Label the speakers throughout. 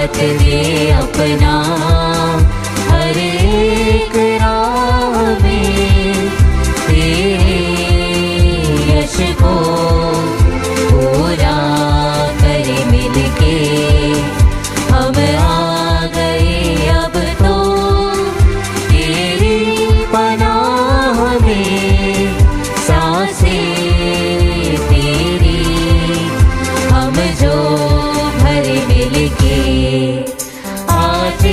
Speaker 1: साथ दे अपना हर एक राह में, तेरे यश को पूरा करे मिलके। हम आ गए अब तो तेरी पनाह में, सांसें तेरी हम जो भरे मिलके। आते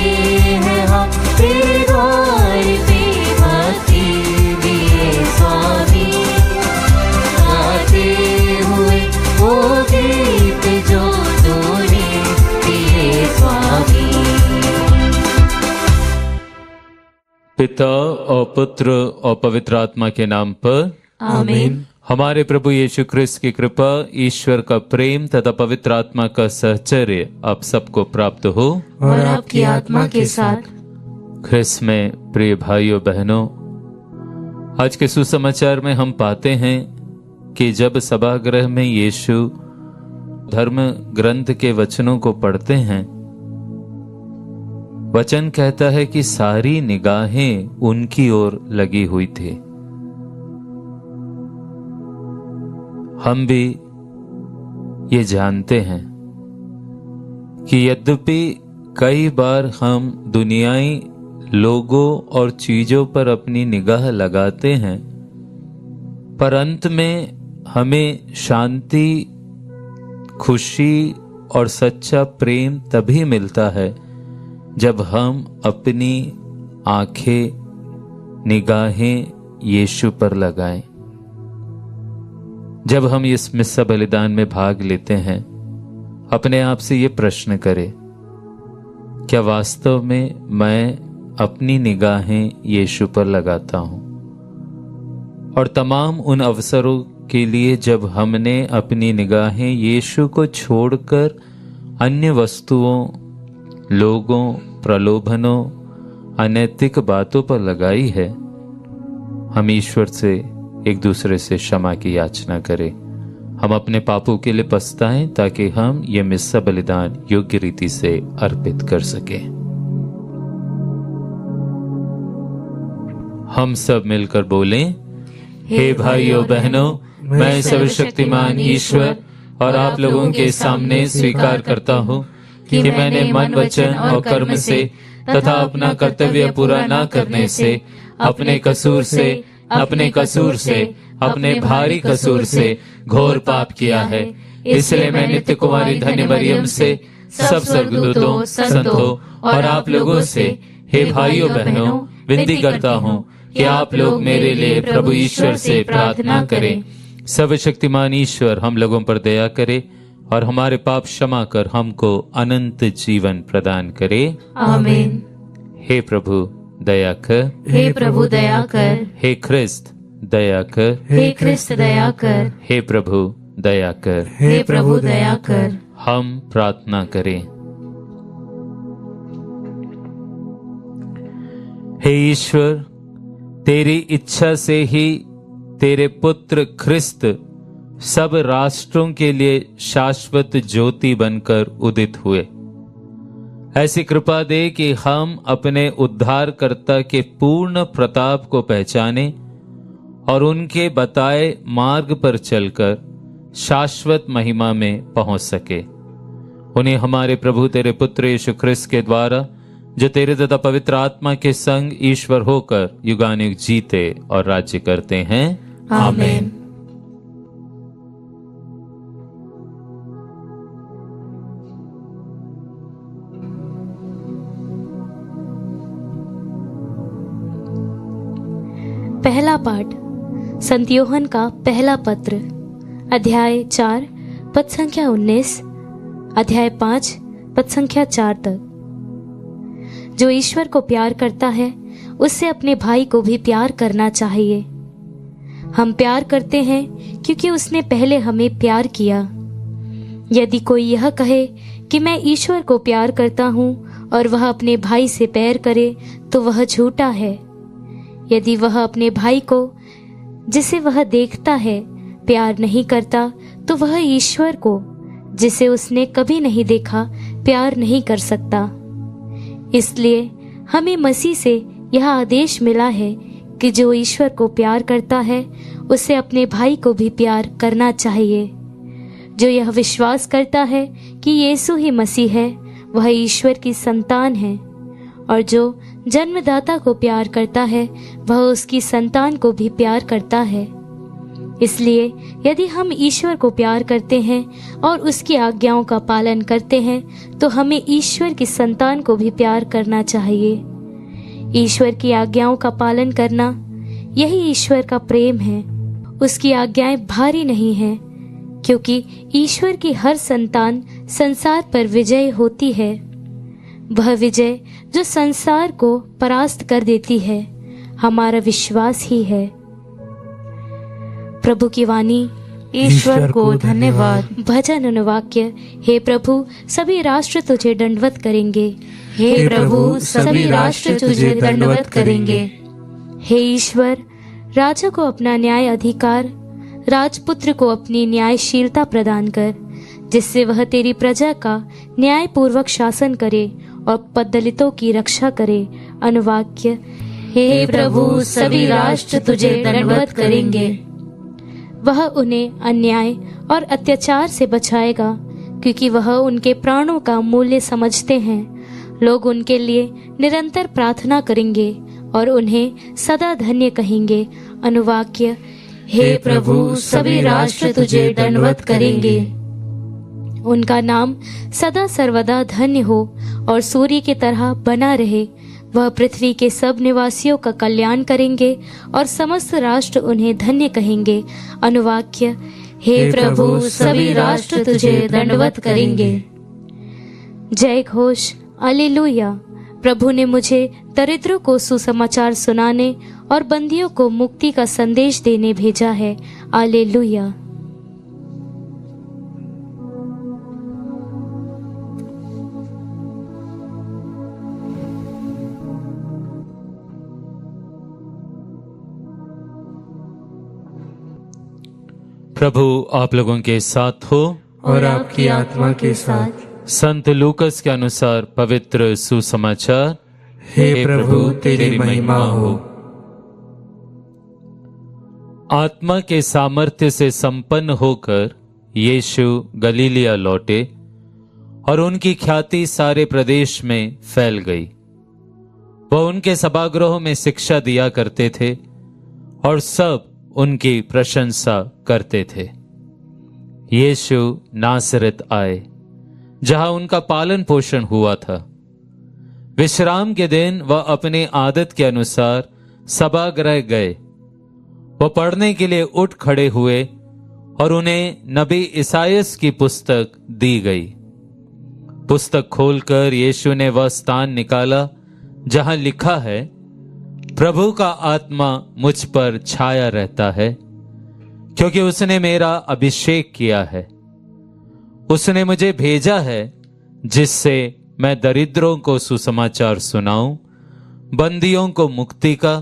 Speaker 1: हैं हम तेरे द्वार पे भक्ति लिए स्वामी, गाते हुए वो गीत जो तूने दिए स्वामी।
Speaker 2: पिता और पुत्र और पवित्र आत्मा के नाम पर
Speaker 1: आमीन।
Speaker 2: हमारे प्रभु यीशु ख्रिस्त की कृपा, ईश्वर का प्रेम तथा पवित्र आत्मा का सहचर्य आप सबको प्राप्त हो
Speaker 1: और आपकी आत्मा के साथ।
Speaker 2: ख्रिस्त में प्रिय भाइयों बहनों, आज के सुसमाचार में हम पाते हैं कि जब सभागृह में यीशु धर्म ग्रंथ के वचनों को पढ़ते हैं, वचन कहता है कि सारी निगाहें उनकी ओर लगी हुई थी। हम भी ये जानते हैं कि यद्यपि कई बार हम दुनियाई लोगों और चीजों पर अपनी निगाह लगाते हैं, पर अंत में हमें शांति, खुशी और सच्चा प्रेम तभी मिलता है जब हम अपनी आंखें, निगाहें यीशु पर लगाएं। जब हम इस मिस्सा बलिदान में भाग लेते हैं, अपने आप से ये प्रश्न करें, क्या वास्तव में मैं अपनी निगाहें यीशु पर लगाता हूं? और तमाम उन अवसरों के लिए जब हमने अपनी निगाहें यीशु को छोड़कर अन्य वस्तुओं, लोगों, प्रलोभनों, अनैतिक बातों पर लगाई है, हम ईश्वर से एक दूसरे से क्षमा की याचना करें। हम अपने पापों के लिए पछताएं ताकि हम ये मिस्सा बलिदान योग्य रीति से अर्पित कर सकें। हम सब मिलकर बोलें, हे भाइयों बहनों, मैं सर्वशक्तिमान ईश्वर और आप लोगों के सामने स्वीकार करता हूँ कि मैंने मन, वचन और कर्म से तथा अपना कर्तव्य पूरा न करने से अपने कसूर से अपने भारी कसूर से घोर पाप किया है। इसलिए मैं नित्य कुमारी धन्य मरियम से, सब स्वर्गदूतों, संतों और आप लोगों से, हे भाइयों बहनों, विनती करता हूँ कि आप लोग मेरे लिए प्रभु ईश्वर से प्रार्थना करें। सर्वशक्तिमान ईश्वर हम लोगों पर दया करे और हमारे पाप क्षमा कर हमको अनंत जीवन प्रदान करे।
Speaker 1: आमीन।
Speaker 2: हे प्रभु दया कर,
Speaker 1: हे प्रभु दया कर,
Speaker 2: हे ख्रिस्त दया कर,
Speaker 1: हे ख्रिस्त दया कर,
Speaker 2: हे प्रभु दया कर,
Speaker 1: हे प्रभु दया कर।
Speaker 2: हम प्रार्थना करें। हे ईश्वर, तेरी इच्छा से ही तेरे पुत्र ख्रिस्त सब राष्ट्रों के लिए शाश्वत ज्योति बनकर उदित हुए। ऐसी कृपा दे कि हम अपने उद्धारकर्ता के पूर्ण प्रताप को पहचाने और उनके बताए मार्ग पर चलकर शाश्वत महिमा में पहुंच सके। उन्हें हमारे प्रभु तेरे पुत्र यीशु ख्रिस्त के द्वारा, जो तेरे तथा पवित्र आत्मा के संग ईश्वर होकर युगानुयुग जीते और राज्य करते हैं।
Speaker 1: आमीन।
Speaker 3: पहला पाठ संत यूहन्ना का पहला पत्र, अध्याय 4 पद संख्या 19, अध्याय 5 पद संख्या 4 तक। जो ईश्वर को प्यार करता है उससे अपने भाई को भी प्यार करना चाहिए। हम प्यार करते हैं क्योंकि उसने पहले हमें प्यार किया। यदि कोई यह कहे कि मैं ईश्वर को प्यार करता हूँ और वह अपने भाई से बैर करे तो वह झूठा है। यदि वह अपने भाई को, जिसे वह देखता है, प्यार नहीं करता तो वह ईश्वर को, जिसे उसने कभी नहीं देखा प्यार नहीं कर सकता। इसलिए हमें मसीह से यह आदेश मिला है कि जो ईश्वर को प्यार करता है उसे अपने भाई को भी प्यार करना चाहिए। जो यह विश्वास करता है कि यीशु ही मसीह है वह ईश्वर की संतान है, और जो जन्मदाता को प्यार करता है वह उसकी संतान को भी प्यार करता है। इसलिए यदि हम ईश्वर को प्यार करते हैं और उसकी आज्ञाओं का पालन करते हैं तो हमें ईश्वर की संतान को भी प्यार करना चाहिए। ईश्वर की आज्ञाओं का पालन करना यही ईश्वर का प्रेम है। उसकी आज्ञाएं भारी नहीं हैं, क्योंकि ईश्वर की हर संतान संसार पर विजय होती है। वह विजय जो संसार को परास्त कर देती है हमारा विश्वास ही है। प्रभु की वाणी।
Speaker 1: ईश्वर को धन्यवाद।
Speaker 3: भजन अनुवाक्य। हे प्रभु, सभी राष्ट्र तुझे दंडवत करेंगे।
Speaker 1: हे प्रभु, सभी राष्ट्र तुझे दंडवत करेंगे।
Speaker 3: हे ईश्वर, राजा को अपना न्याय अधिकार, राजपुत्र को अपनी न्यायशीलता प्रदान कर, जिससे वह तेरी प्रजा का न्याय पूर्वक शासन करे और दलितों की रक्षा करे। अनुवाक्य।
Speaker 1: हे प्रभु, सभी राष्ट्र तुझे दंडवत करेंगे।
Speaker 3: वह उन्हें अन्याय और अत्याचार से बचाएगा, क्योंकि वह उनके प्राणों का मूल्य समझते हैं। लोग उनके लिए निरंतर प्रार्थना करेंगे और उन्हें सदा धन्य कहेंगे। अनुवाक्य।
Speaker 1: हे प्रभु, सभी राष्ट्र तुझे दंडवत करेंगे।
Speaker 3: उनका नाम सदा सर्वदा धन्य हो और सूर्य की तरह बना रहे। वह पृथ्वी के सब निवासियों का कल्याण करेंगे और समस्त राष्ट्र उन्हें धन्य कहेंगे। अनुवाक्य।
Speaker 1: हे प्रभु, सभी राष्ट्र तुझे दंडवत करेंगे।
Speaker 3: जय घोष। हालेलुया। प्रभु ने मुझे दरिद्रों को सुसमाचार सुनाने और बंदियों को मुक्ति का संदेश देने भेजा है। हालेलुया।
Speaker 2: प्रभु आप लोगों के साथ हो
Speaker 1: और आपकी आत्मा के साथ।
Speaker 2: संत लूकस के अनुसार पवित्र सुसमाचार।
Speaker 1: हे प्रभु, तेरी महिमा हो।
Speaker 2: आत्मा के सामर्थ्य से संपन्न होकर यीशु गलीलिया लौटे और उनकी ख्याति सारे प्रदेश में फैल गई। वह उनके सभागृहों में शिक्षा दिया करते थे और सब उनकी प्रशंसा करते थे। यीशु नासरत आए, जहां उनका पालन पोषण हुआ था। विश्राम के दिन वह अपने आदत के अनुसार सभागृह गए। वह पढ़ने के लिए उठ खड़े हुए और उन्हें नबी इसायास की पुस्तक दी गई। पुस्तक खोलकर यीशु ने वह स्थान निकाला जहां लिखा है, प्रभु का आत्मा मुझ पर छाया रहता है, क्योंकि उसने मेरा अभिषेक किया है। उसने मुझे भेजा है जिससे मैं दरिद्रों को सुसमाचार सुनाऊं, बंदियों को मुक्ति का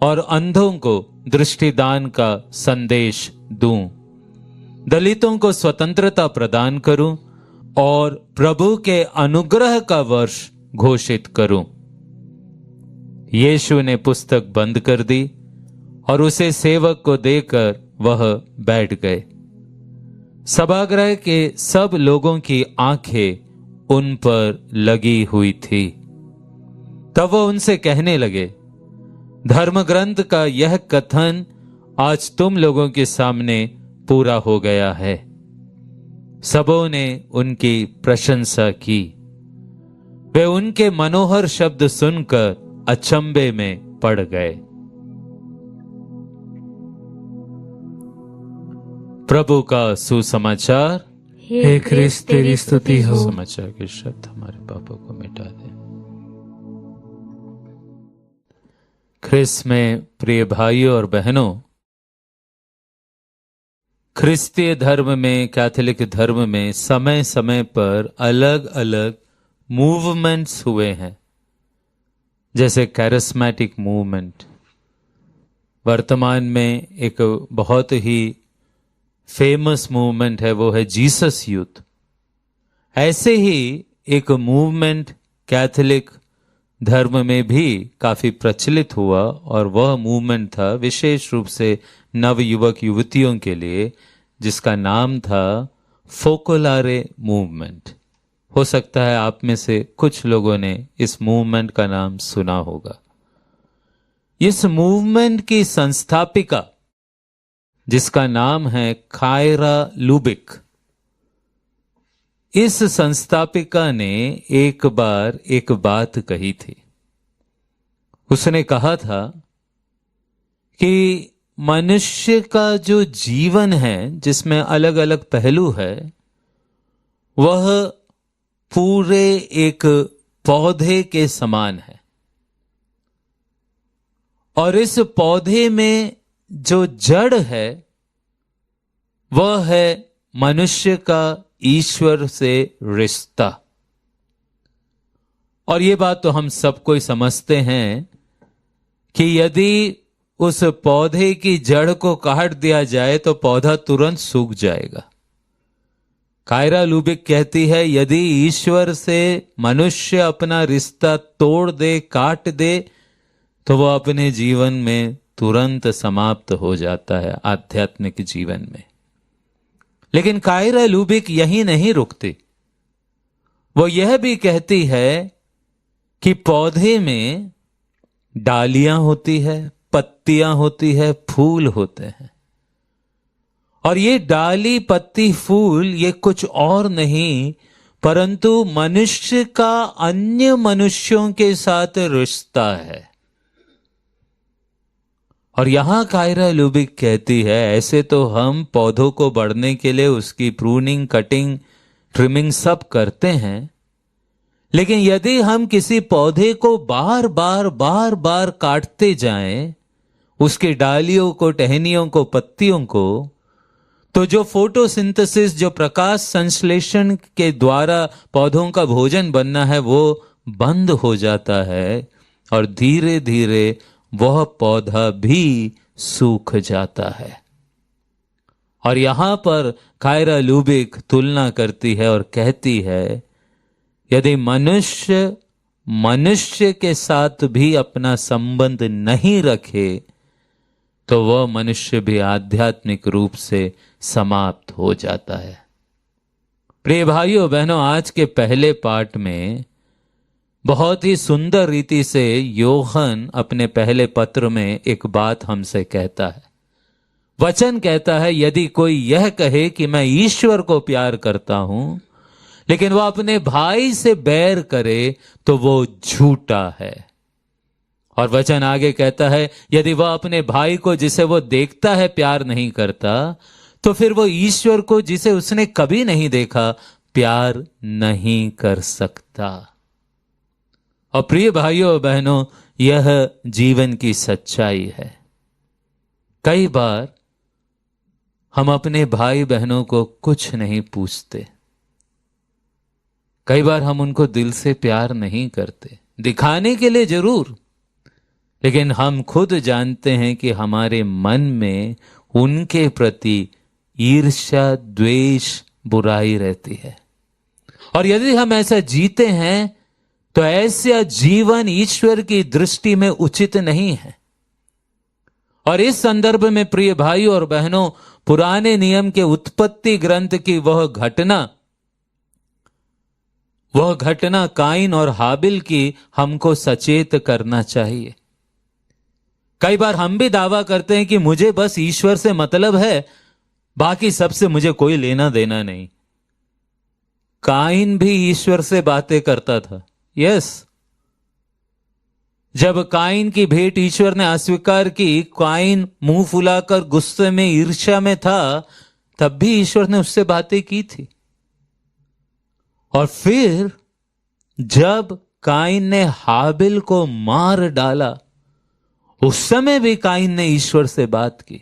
Speaker 2: और अंधों को दृष्टिदान का संदेश दूं, दलितों को स्वतंत्रता प्रदान करूं और प्रभु के अनुग्रह का वर्ष घोषित करूं। यीशु ने पुस्तक बंद कर दी और उसे सेवक को देकर वह बैठ गए। सभागृह के सब लोगों की आंखें उन पर लगी हुई थी। तब वह उनसे कहने लगे, धर्म ग्रंथ का यह कथन आज तुम लोगों के सामने पूरा हो गया है। सबों ने उनकी प्रशंसा की। वे उनके मनोहर शब्द सुनकर अचंभे में पड़ गए। प्रभु का सुसमाचार।
Speaker 1: हे ख्रिस्त, तेरी स्तुति हो।
Speaker 2: सुसमाचार के शब्द हमारे पापों को मिटा दे। ख्रिस्त में प्रिय भाइयों और बहनों, ख्रिस्तीय धर्म में, कैथोलिक धर्म में समय समय पर अलग अलग मूवमेंट्स हुए हैं, जैसे कैरिस्मेटिक मूवमेंट। वर्तमान में एक बहुत ही फेमस मूवमेंट है, वो है जीसस यूथ। ऐसे ही एक मूवमेंट कैथोलिक धर्म में भी काफी प्रचलित हुआ और वह मूवमेंट था विशेष रूप से नव युवक युवतियों के लिए, जिसका नाम था फोकोलारे मूवमेंट। हो सकता है आप में से कुछ लोगों ने इस मूवमेंट का नाम सुना होगा। इस मूवमेंट की संस्थापिका, जिसका नाम है कायरा लुबिक, इस संस्थापिका ने एक बार एक बात कही थी। उसने कहा था कि मनुष्य का जो जीवन है, जिसमें अलग अलग पहलू है, वह पूरे एक पौधे के समान है और इस पौधे में जो जड़ है वह है मनुष्य का ईश्वर से रिश्ता। और ये बात तो हम सब कोई समझते हैं कि यदि उस पौधे की जड़ को काट दिया जाए तो पौधा तुरंत सूख जाएगा। कायरा लुबिक कहती है यदि ईश्वर से मनुष्य अपना रिश्ता तोड़ दे, काट दे, तो वह अपने जीवन में तुरंत समाप्त हो जाता है आध्यात्मिक जीवन में। लेकिन कायरा लुबिक यही नहीं रुकती, वो यह भी कहती है कि पौधे में डालियां होती है, पत्तियां होती है, फूल होते हैं और ये डाली, पत्ती, फूल ये कुछ और नहीं परंतु मनुष्य का अन्य मनुष्यों के साथ रिश्ता है। और यहां कायरा लुबिक कहती है ऐसे तो हम पौधों को बढ़ने के लिए उसकी प्रूनिंग, कटिंग, ट्रिमिंग सब करते हैं, लेकिन यदि हम किसी पौधे को बार बार काटते जाएं, उसकी डालियों को, टहनियों को, पत्तियों को, तो जो फोटोसिंथेसिस, जो प्रकाश संश्लेषण के द्वारा पौधों का भोजन बनना है वो बंद हो जाता है और धीरे धीरे वह पौधा भी सूख जाता है। और यहां पर कायरा लुबिक तुलना करती है और कहती है यदि मनुष्य के साथ भी अपना संबंध नहीं रखे तो वह मनुष्य भी आध्यात्मिक रूप से समाप्त हो जाता है। प्रिय भाइयों बहनों, आज के पहले पाठ में बहुत ही सुंदर रीति से योहन अपने पहले पत्र में एक बात हमसे कहता है। वचन कहता है यदि कोई यह कहे कि मैं ईश्वर को प्यार करता हूं लेकिन वह अपने भाई से बैर करे तो वो झूठा है। और वचन आगे कहता है यदि वह अपने भाई को जिसे वो देखता है प्यार नहीं करता तो फिर वो ईश्वर को जिसे उसने कभी नहीं देखा प्यार नहीं कर सकता। और प्रिय भाइयों बहनों, यह जीवन की सच्चाई है। कई बार हम अपने भाई बहनों को कुछ नहीं पूछते, कई बार हम उनको दिल से प्यार नहीं करते, दिखाने के लिए जरूर, लेकिन हम खुद जानते हैं कि हमारे मन में उनके प्रति ईर्ष्या, द्वेष, बुराई रहती है। और यदि हम ऐसा जीते हैं तो ऐसा जीवन ईश्वर की दृष्टि में उचित नहीं है। और इस संदर्भ में प्रिय भाइयों और बहनों, पुराने नियम के उत्पत्ति ग्रंथ की वह घटना काइन और हाबिल की हमको सचेत करना चाहिए। कई बार हम भी दावा करते हैं कि मुझे बस ईश्वर से मतलब है, बाकी सबसे मुझे कोई लेना देना नहीं। काइन भी ईश्वर से बातें करता था। यस, जब काइन की भेंट ईश्वर ने अस्वीकार की, काइन मुंह फुलाकर गुस्से में, ईर्ष्या में था, तब भी ईश्वर ने उससे बातें की थी। और फिर जब काइन ने हाबिल को मार डाला, उस समय भी काइन ने ईश्वर से बात की।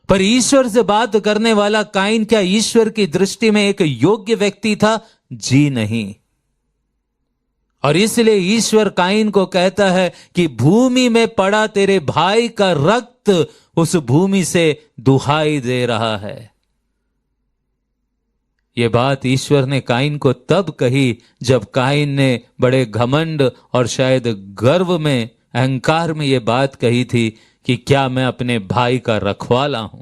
Speaker 2: पर ईश्वर से बात करने वाला काइन क्या ईश्वर की दृष्टि में एक योग्य व्यक्ति था? जी नहीं। और इसलिए ईश्वर काइन को कहता है कि भूमि में पड़ा तेरे भाई का रक्त उस भूमि से दुहाई दे रहा है। ये बात ईश्वर ने काइन को तब कही जब काइन ने बड़े घमंड और शायद गर्व में, अहंकार में ये बात कही थी कि क्या मैं अपने भाई का रखवाला हूं।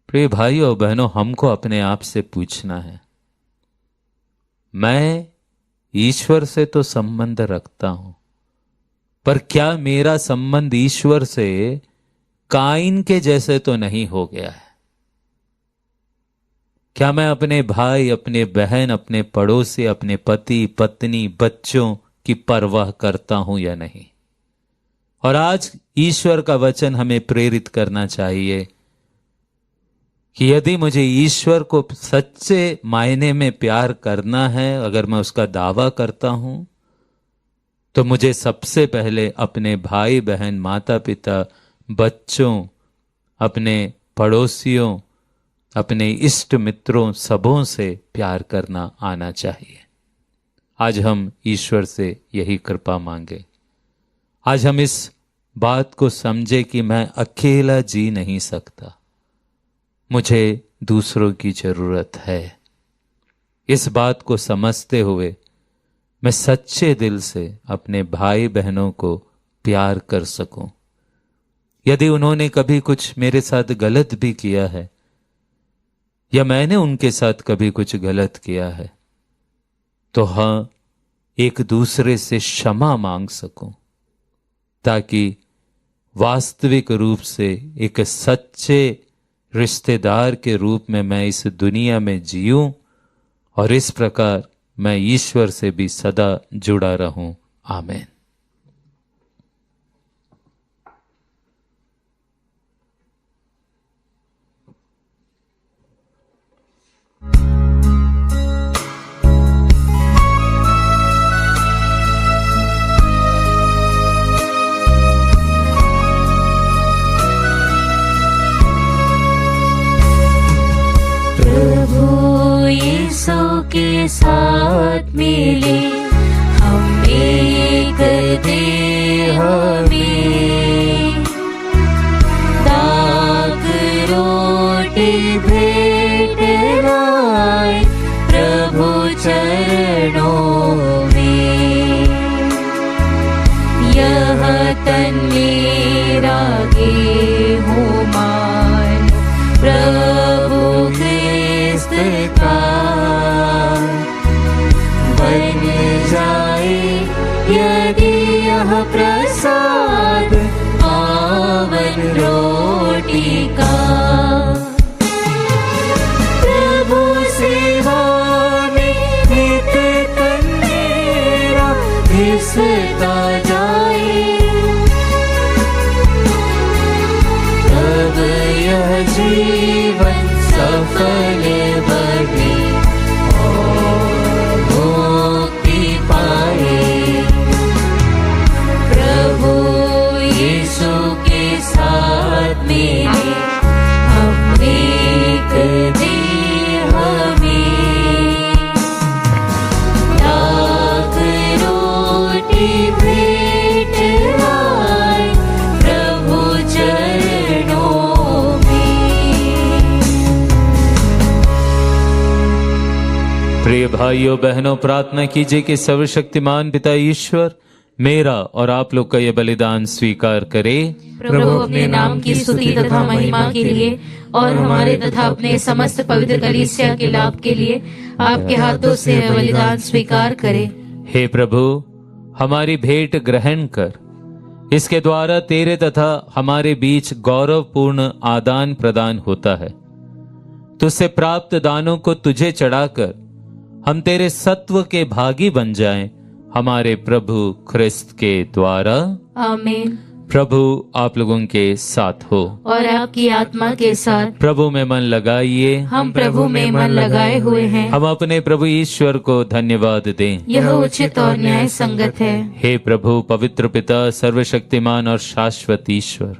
Speaker 2: प्रिय भाइयों और बहनों, हमको अपने आप से पूछना है, मैं ईश्वर से तो संबंध रखता हूं, पर क्या मेरा संबंध ईश्वर से काइन के जैसे तो नहीं हो गया है? क्या मैं अपने भाई, अपने बहन, अपने पड़ोसी, अपने पति, पत्नी, बच्चों की परवाह करता हूं या नहीं? और आज ईश्वर का वचन हमें प्रेरित करना चाहिए कि यदि मुझे ईश्वर को सच्चे मायने में प्यार करना है, अगर मैं उसका दावा करता हूं, तो मुझे सबसे पहले अपने भाई बहन, माता पिता, बच्चों, अपने पड़ोसियों, अपने इष्ट मित्रों, सबों से प्यार करना आना चाहिए। आज हम ईश्वर से यही कृपा मांगे। आज हम इस बात को समझे कि मैं अकेला जी नहीं सकता, मुझे दूसरों की जरूरत है। इस बात को समझते हुए मैं सच्चे दिल से अपने भाई बहनों को प्यार कर सकूं। यदि उन्होंने कभी कुछ मेरे साथ गलत भी किया है या मैंने उनके साथ कभी कुछ गलत किया है, तो हाँ, एक दूसरे से क्षमा मांग सकूं, ताकि वास्तविक रूप से एक सच्चे रिश्तेदार के रूप में मैं इस दुनिया में जीऊं और इस प्रकार मैं ईश्वर से भी सदा जुड़ा रहूं। आमीन।
Speaker 1: के साथ मिले हम एक देह में, दाग रोटी भेंट लाए प्रभु चरणों में। यह तन मेरा गेहूं मान प्रभु ख्रिस्त का बन जाए, यदि यह प्रसाद पावन रोटी का। प्रभु सेवा में नित तन मेरा घिसता जाए, तब यह जीवन सफल बने और मुक्ति पाए। प्रभु यीशु के साथ मिले हम एक देह में, दाग रोटी भेंट लाए प्रभु चरणों में।
Speaker 2: प्रिय भाइयों बहनों, प्रार्थना कीजिए कि सर्वशक्तिमान पिता ईश्वर मेरा और आप लोग का ये बलिदान स्वीकार करे।
Speaker 1: प्रभु अपने नाम की स्तुति तथा महिमा के लिए और हमारे तथा अपने समस्त पवित्र कलीसिया के लाभ के लिए आपके हाथों से यह बलिदान स्वीकार करे।
Speaker 2: हे प्रभु, हमारी भेंट ग्रहण कर। इसके द्वारा तेरे तथा हमारे बीच गौरवपूर्ण आदान प्रदान होता है। तुझसे प्राप्त दानों को तुझे चढ़ाकर हम तेरे सत्व के भागी बन जाएं, हमारे प्रभु ख्रिस्त के द्वारा।
Speaker 1: आमीन।
Speaker 2: प्रभु आप लोगों के साथ हो
Speaker 1: और आपकी आत्मा के साथ।
Speaker 2: प्रभु में मन लगाइए।
Speaker 1: हम प्रभु में मन लगाए हुए हैं।
Speaker 2: हम अपने प्रभु ईश्वर को धन्यवाद दें।
Speaker 1: यह उचित और न्याय संगत है।
Speaker 2: हे प्रभु, पवित्र पिता, सर्वशक्तिमान और शाश्वत ईश्वर,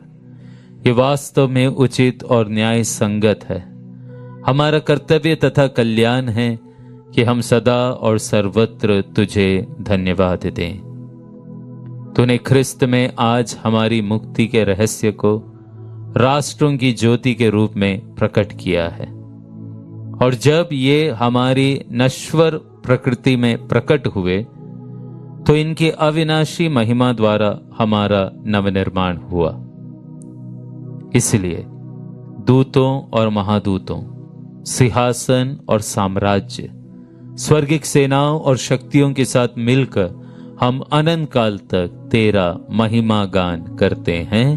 Speaker 2: ये वास्तव में उचित और न्याय संगत है। हमारा कर्तव्य तथा कल्याण है कि हम सदा और सर्वत्र तुझे धन्यवाद दें। तूने ख्रिस्त में आज हमारी मुक्ति के रहस्य को राष्ट्रों की ज्योति के रूप में प्रकट किया है। और जब ये हमारी नश्वर प्रकृति में प्रकट हुए तो इनकी अविनाशी महिमा द्वारा हमारा नवनिर्माण हुआ। इसलिए दूतों और महादूतों, सिंहासन और साम्राज्य, स्वर्गिक सेनाओं और शक्तियों के साथ मिलकर हम अनंत काल तक तेरा महिमा गान करते हैं।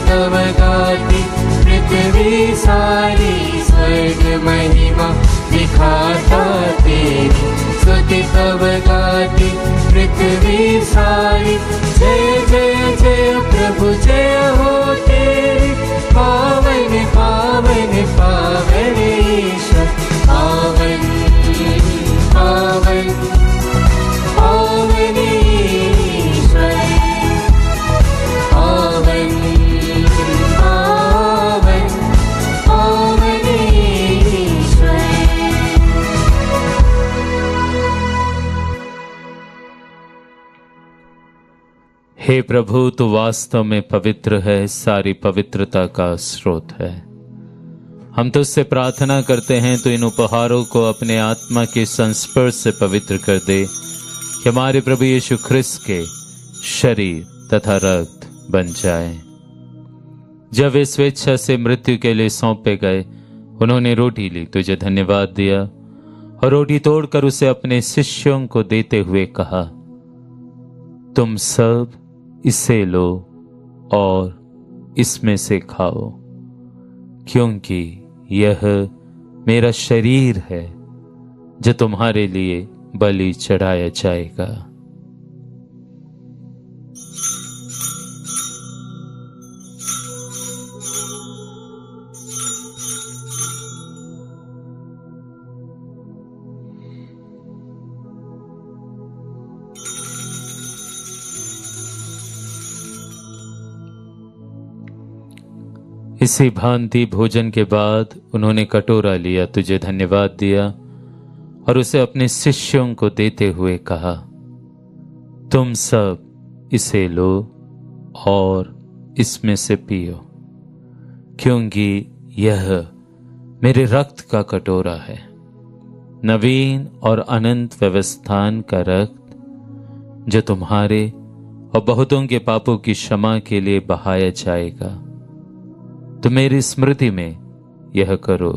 Speaker 4: तव गाती पृथ्वी सारी, स्वर्ग महिमा दिखाता तेरी। स्तुति तव गाती पृथ्वी सारी, जय जय जय प्रभु जय हो तेरी। पावन पावन पावन ईश्वर, पावन पावन पावन ईश्वर, पावन
Speaker 2: हे प्रभु, तू वास्तव में पवित्र है, सारी पवित्रता का स्रोत है। हम तुझसे प्रार्थना करते हैं तो इन उपहारों को अपने आत्मा के संस्पर्श से पवित्र कर दे, कि हमारे प्रभु यीशु ख्रिस्त के शरीर तथा रक्त बन जाए। जब वे स्वेच्छा से मृत्यु के लिए सौंपे गए, उन्होंने रोटी ली, तुझे धन्यवाद दिया और रोटी तोड़कर उसे अपने शिष्यों को देते हुए कहा, तुम सब इसे लो और इसमें से खाओ, क्योंकि यह मेरा शरीर है जो तुम्हारे लिए बलि चढ़ाया जाएगा। इसी भांति भोजन के बाद उन्होंने कटोरा लिया, तुझे धन्यवाद दिया और उसे अपने शिष्यों को देते हुए कहा, तुम सब इसे लो और इसमें से पियो, क्योंकि यह मेरे रक्त का कटोरा है, नवीन और अनंत व्यवस्थान का रक्त, जो तुम्हारे और बहुतों के पापों की क्षमा के लिए बहाया जाएगा। तो मेरी स्मृति में यह करो।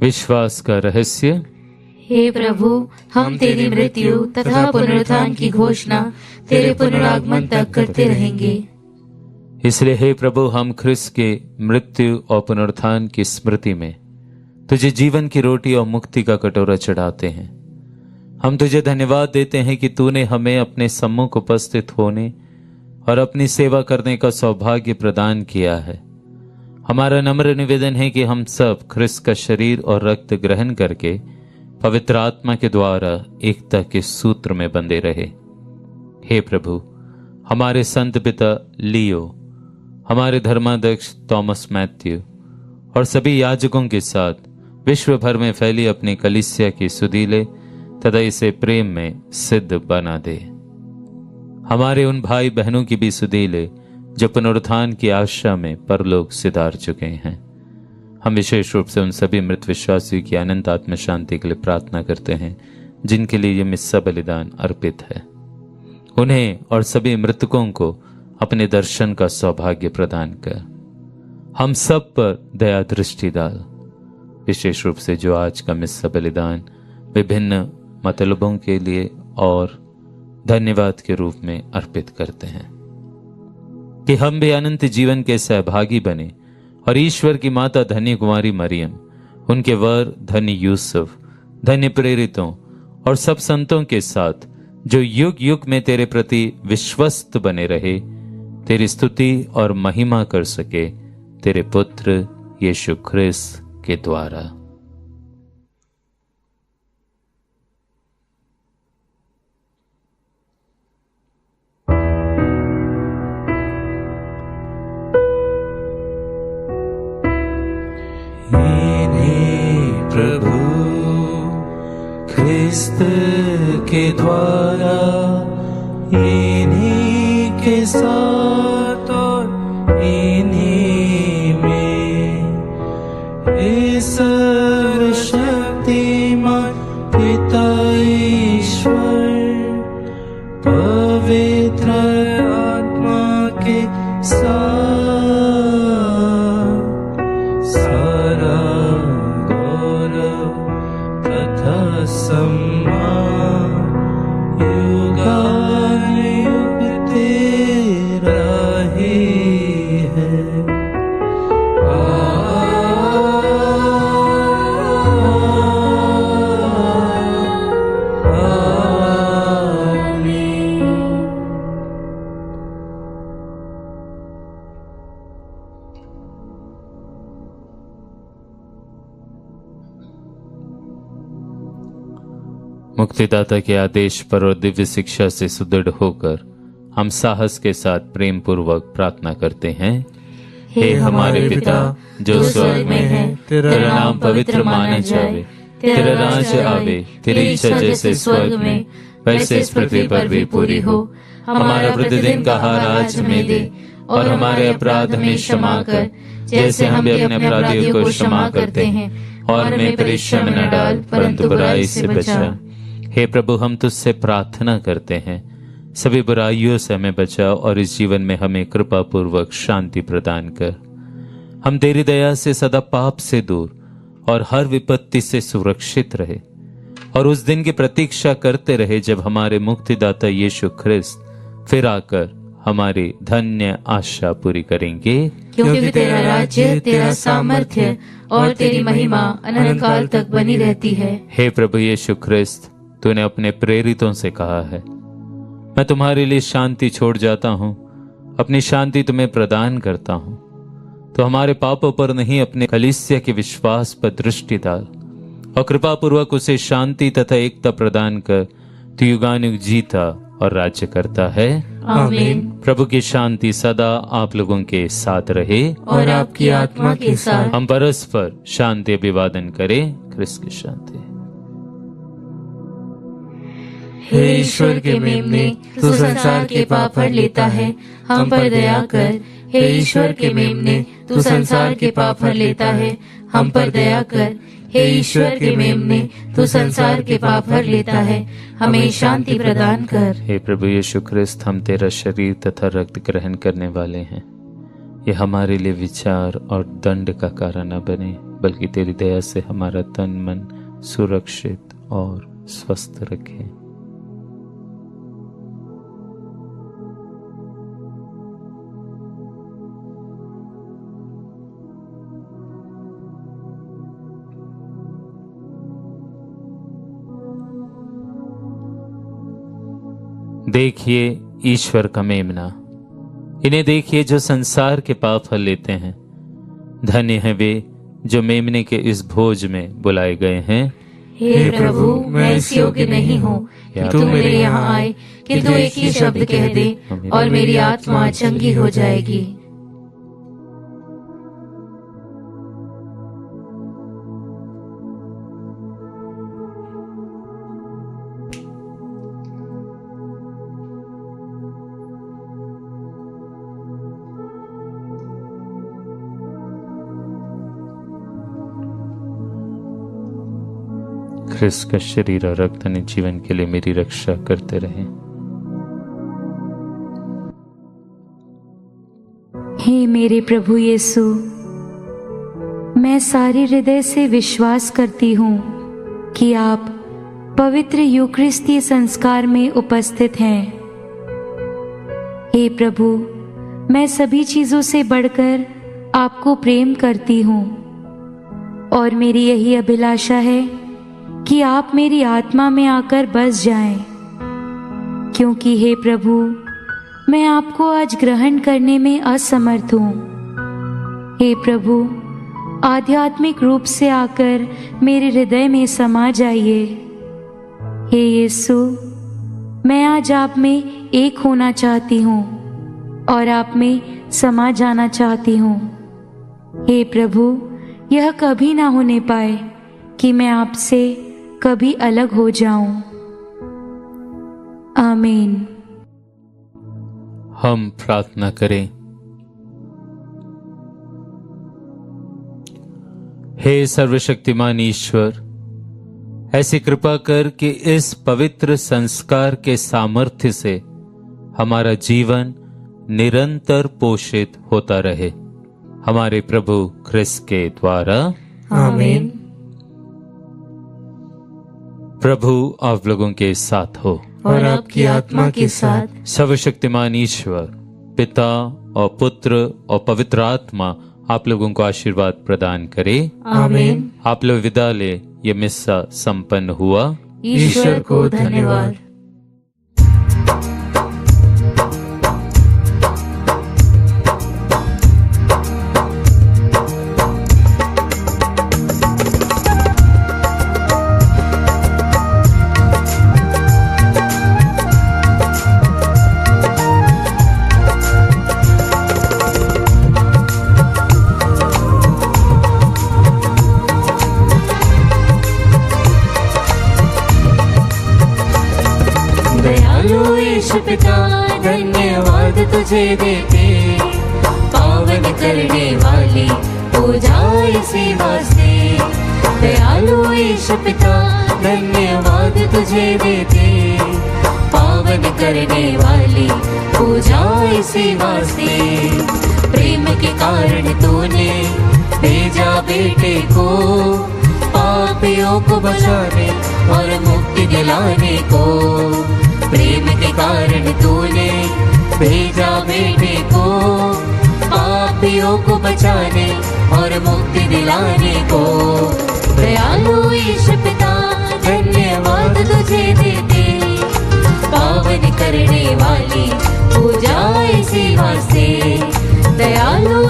Speaker 2: विश्वास का रहस्य।
Speaker 1: हे प्रभु, हम तेरी मृत्यु तथा पुनरुत्थान की घोषणा तेरे पुनरागमन तक करते रहेंगे।
Speaker 2: इसलिए हे प्रभु, हम ख्रिस्त के मृत्यु और पुनरुत्थान की स्मृति में तुझे जीवन की रोटी और मुक्ति का कटोरा चढ़ाते हैं। हम तुझे धन्यवाद देते हैं कि तूने हमें अपने सम्मुख उपस्थित होने और अपनी सेवा करने का सौभाग्य प्रदान किया है। हमारा नम्र निवेदन है कि हम सब ख्रिस्त का शरीर और रक्त ग्रहण करके पवित्र आत्मा के द्वारा एकता के सूत्र में बंधे रहे। हे प्रभु, हमारे संत पिता लियो, हमारे धर्माध्यक्ष थॉमस मैथ्यू और सभी याजकों के साथ विश्व भर में फैली अपनी कलीसिया की सुधीले तथा इसे प्रेम में सिद्ध बना दे। हमारे उन भाई बहनों की भी सुधीले जो पुनरुत्थान की आशा में परलोक सिधार चुके हैं। हम विशेष रूप से उन सभी मृत विश्वासियों की अनंत आत्म शांति के लिए प्रार्थना करते हैं जिनके लिए यह मिस्सा बलिदान अर्पित है। उन्हें और सभी मृतकों को अपने दर्शन का सौभाग्य प्रदान कर हम सब पर दया दृष्टि डाल। विशेष रूप से जो आज का मिस्सा बलिदान विभिन्न मतलबों के लिए और धन्यवाद के रूप में अर्पित करते हैं, कि हम भी अनंत जीवन के सहभागी बने और ईश्वर की माता धन्य कुमारी मरियम, उनके वर धन्य यूसुफ, धन्य प्रेरितों और सब संतों के साथ जो युग युग में तेरे प्रति विश्वस्त बने रहे, तेरी स्तुति और महिमा कर सके तेरे पुत्र यीशु ख्रिस्त के द्वारा।
Speaker 4: प्रभु ख्रिस्त के द्वारा, इन्हीं के साथ और इन्हीं में, इस सर्वशक्तिमान पिता ईश्वर पवित्र आत्मा के साथ सारा गौरव तथा सम्मान युगानुयुग तेरा ही है।
Speaker 2: मुक्तिदाता के आदेश पर और दिव्य शिक्षा से सुदृढ़ होकर हम साहस के साथ प्रेम पूर्वक प्रार्थना करते हैं। हे हमारे पिता जो स्वर्ग में है, तेरा नाम पवित्र माना जाए, तेरा राज आवे, तेरी इच्छा जैसे स्वर्ग में वैसे इस पृथ्वी पर भी पूरी हो। हमारा प्रतिदिन का आहार आज हमें दे, और हमारे अपराध हमें क्षमा कर जैसे हम भी अपने अपराधियों को क्षमा करते हैं, और हमें परीक्षा में न डाल परंतु बुराई से बचा। हे प्रभु, हम तुझसे प्रार्थना करते हैं, सभी बुराइयों से हमें बचाओ और इस जीवन में हमें कृपा पूर्वक शांति प्रदान कर। हम तेरी दया से सदा पाप से दूर और हर विपत्ति से सुरक्षित रहे, और उस दिन की प्रतीक्षा करते रहे जब हमारे मुक्तिदाता यीशु ख्रिस्त फिर आकर हमारी धन्य आशा पूरी करेंगे।
Speaker 1: क्योंकि तेरा राज्य, तेरा सामर्थ्य और तेरी महिमा अनंत काल तक बनी रहती है।
Speaker 2: हे प्रभु यीशु ख्रिस्त, तूने अपने प्रेरितों से कहा है, मैं तुम्हारे लिए शांति छोड़ जाता हूँ, अपनी शांति तुम्हें प्रदान करता हूँ। तो हमारे पापों पर नहीं, अपने कलीसिया के विश्वास पर दृष्टि डाल और कृपा पूर्वक उसे शांति तथा एकता प्रदान कर तू युगानुयुग जीता और राज्य करता है।
Speaker 1: आमीन।
Speaker 2: प्रभु की शांति सदा आप लोगों के साथ रहे
Speaker 1: और आपकी आत्मा के साथ।
Speaker 2: हम परस्पर शांति अभिवादन करें। क्रिस्त की शांति।
Speaker 1: हे ईश्वर के मेमने, तू संसार के पाप हर लेता है, हम पर दया कर। हे ईश्वर के मेमने, तू संसार के पाप हर लेता है, हम पर दया कर। हे ईश्वर के मेमने, तू संसार के पाप हर लेता है, हमें शांति प्रदान कर।
Speaker 2: हे प्रभु यीशु ख्रिस्त, हम तेरा शरीर तथा रक्त ग्रहण करने वाले हैं। ये हमारे लिए विचार और दंड का कारण न बने, बल्कि तेरी दया से हमारा तन मन सुरक्षित और स्वस्थ रखे। देखिए ईश्वर का मेमना, इन्हें देखिए जो संसार के पाप हर लेते हैं। धन्य हैं वे जो मेमने के इस भोज में बुलाए गए हैं।
Speaker 1: हे प्रभु, मैं इस योग्य नहीं हूँ कि तू मेरे यहाँ आए, किंतु एक ही शब्द कह दे और मेरी आत्मा चंगी हो जाएगी।
Speaker 2: ख्रिस्त का शरीर और रक्त ने जीवन के लिए मेरी रक्षा करते रहे।
Speaker 3: हे मेरे प्रभु यीशु, मैं सारे हृदय से विश्वास करती हूँ कि आप पवित्र यूकरिस्तीय संस्कार में उपस्थित हैं। हे प्रभु, मैं सभी चीजों से बढ़कर
Speaker 5: आपको प्रेम करती हूँ और मेरी यही अभिलाषा है कि आप मेरी आत्मा में आकर बस जाएं, क्योंकि हे प्रभु, मैं आपको आज ग्रहण करने में असमर्थ हूँ। हे प्रभु, आध्यात्मिक रूप से आकर मेरे हृदय में समा जाइए। हे यीशु, मैं आज आप में एक होना चाहती हूँ और आप में समा जाना चाहती हूँ। हे प्रभु, यह कभी ना होने पाए कि मैं आपसे कभी अलग हो जाऊं। आमीन।
Speaker 2: हम प्रार्थना करें। हे सर्वशक्तिमान ईश्वर, ऐसी कृपा कर कि इस पवित्र संस्कार के सामर्थ्य से हमारा जीवन निरंतर पोषित होता रहे, हमारे प्रभु ख्रिस्त के द्वारा।
Speaker 1: आमीन।
Speaker 2: प्रभु आप लोगों के साथ हो
Speaker 1: और आपकी आत्मा के साथ।
Speaker 2: सर्वशक्तिमान ईश्वर पिता और पुत्र और पवित्र आत्मा आप लोगों को आशीर्वाद प्रदान करे।
Speaker 1: आमीन।
Speaker 2: आप लोग विदा ले। ये मिस्सा संपन्न हुआ।
Speaker 1: ईश्वर को धन्यवाद। पिता धन्यवाद तुझे देते, पावन करने वाली पूजा इसी वास्ते। दयालु ईश पिता धन्यवाद तुझे देते, पावन करने वाली पूजा इसी वास्ते। प्रेम के कारण तूने भेजा बेटे को, पापियों को बचाने और मुक्ति दिलाने को। प्रेम के कारण तूने भेजा बेटे को, पापियों को बचाने और मुक्ति दिलाने को। दयालु ईश पिता धन्यवाद तुझे देते, पावन करने वाली पूजा इसी वास्ते। दयालु